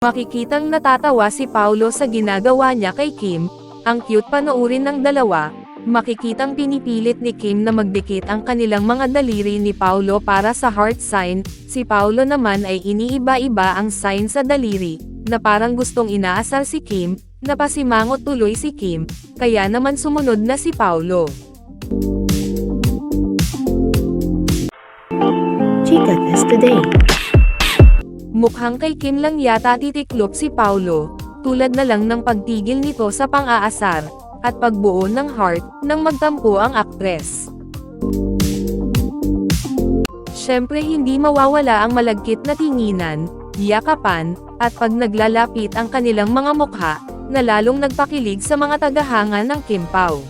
Makikitang natatawa si Paulo sa ginagawa niya kay Kim, ang cute panoorin ng dalawa. Makikitang pinipilit ni Kim na magdikit ang kanilang mga daliri ni Paulo para sa heart sign, si Paulo naman ay iniiba-iba ang sign sa daliri, na parang gustong inaasar si Kim, napasimangot tuloy si Kim, kaya naman sumunod na si Paulo. Chika Test Today. Mukhang kay Kim lang yata titiklop si Paulo, tulad na lang ng pagtigil nito sa pang-aasar, at pagbuo ng heart, nang magtampo ang aktres. Syempre hindi mawawala ang malagkit na tinginan, yakapan, at pag naglalapit ang kanilang mga mukha, na lalong nagpakilig sa mga tagahanga ng Kim Pao.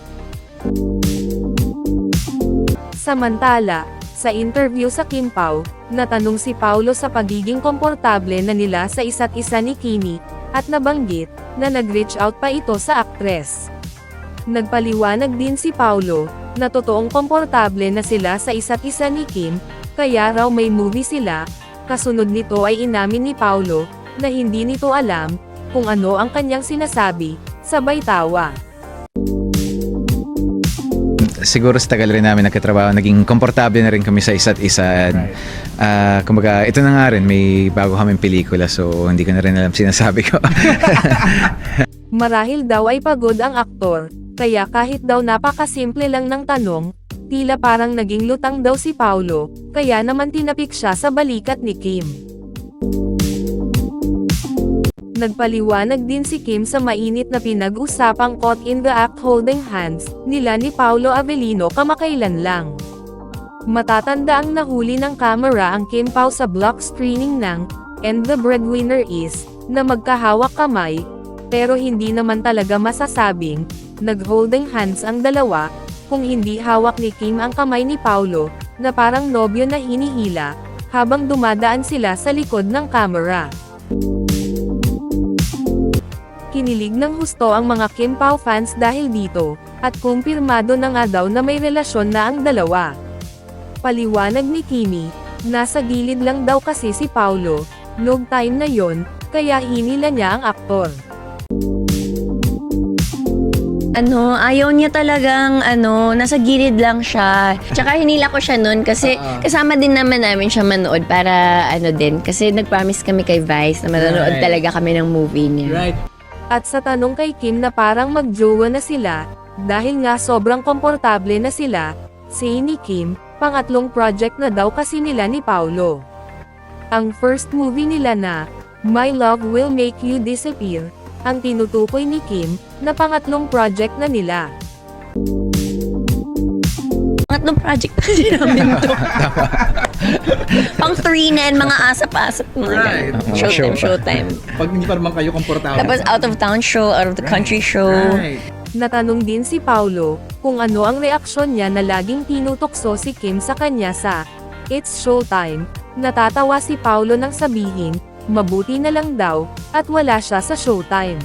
Samantala, sa interview sa Kim Pao, natanong si Paulo sa pagiging komportable na nila sa isa't isa ni Kimi, at nabanggit, na nag-reach out pa ito sa aktres. Nagpaliwanag din si Paulo, na totoong komportable na sila sa isa't isa ni Kim, kaya raw may movie sila. Kasunod nito ay inamin ni Paulo, na hindi nito alam, kung ano ang kanyang sinasabi, sabay tawa. Siguro sa tagal rin namin nagkatrabaho, naging komportable na rin kami sa isa't isa. Kumbaga, ito na nga rin, may bago kaming pelikula, so hindi ko na rin alam sinasabi ko. Marahil daw ay pagod ang aktor, kaya kahit daw napakasimple lang ng tanong, tila parang naging lutang daw si Paulo, kaya naman tinapik siya sa balikat ni Kim. Nagpaliwanag din si Kim sa mainit na pinag-usapang caught in the act holding hands, nila ni Paulo Avellino kamakailan lang. Matatanda ang nahuli ng kamera ang Kim Pao sa block screening ng And the Breadwinner Is, na magkahawak kamay, pero hindi naman talaga masasabing, nag-holding hands ang dalawa, kung hindi hawak ni Kim ang kamay ni Paulo, na parang nobyo na hinihila, habang dumadaan sila sa likod ng kamera. Kinilig ng husto ang mga Kim Pao fans dahil dito, at kumpirmado na nga daw na may relasyon na ang dalawa. Paliwanag ni Kimi, nasa gilid lang daw kasi si Paulo, noong time na yon, kaya hinila niya ang aktor. Ayaw niya talagang, nasa gilid lang siya. Tsaka hinila ko siya nun kasi kasama din naman namin siya manood para din. Kasi nag-promise kami kay Vice na manonood talaga kami ng movie niya. Right. At sa tanong kay Kim na parang magjowa na sila, dahil nga sobrang komportable na sila, say ni Kim, pangatlong project na daw kasi nila ni Paulo. Ang first movie nila na, My Love Will Make You Disappear, ang tinutukoy ni Kim, na pangatlong project na nila. Pangatlong project na din namin to. Pang 3 na yan, mga asap-asap. Right. Showtime. Pag hindi pa naman kayo komportable. Tapos out of town show, out of the country show. Right. Natanong din si Paulo, kung ano ang reaksyon niya na laging tinutokso si Kim sa kanya sa It's Showtime. Natatawa si Paulo nang sabihin, mabuti na lang daw, at wala siya sa Showtime.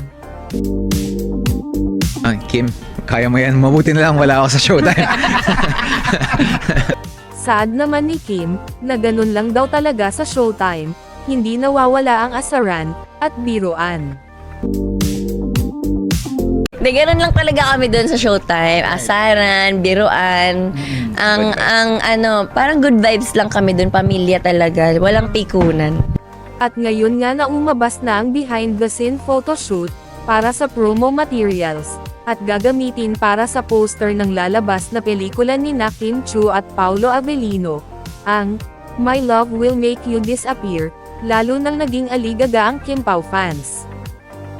Kim, kaya mo yan, mabuti na lang wala ako sa showtime. Saad naman ni Kim, na ganun lang daw talaga sa Showtime, hindi nawawala ang asaran, at biruan. Hindi, ganun lang talaga kami doon sa Showtime. Asaran, biruan. Parang good vibes lang kami doon. Pamilya talaga. Walang pikunan. At ngayon nga na umabas na ang behind the scene photoshoot, para sa promo materials, at gagamitin para sa poster ng lalabas na pelikula ni Kim Chiu at Paulo Avellino, ang My Love Will Make You Disappear, lalo nang naging aligaga ang Kim Pao fans.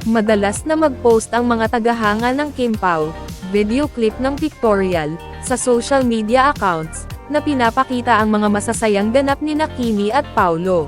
Madalas na mag-post ang mga tagahanga ng Kim Pao, video clip ng pictorial, sa social media accounts, na pinapakita ang mga masasayang ganap ni Kimi at Paulo.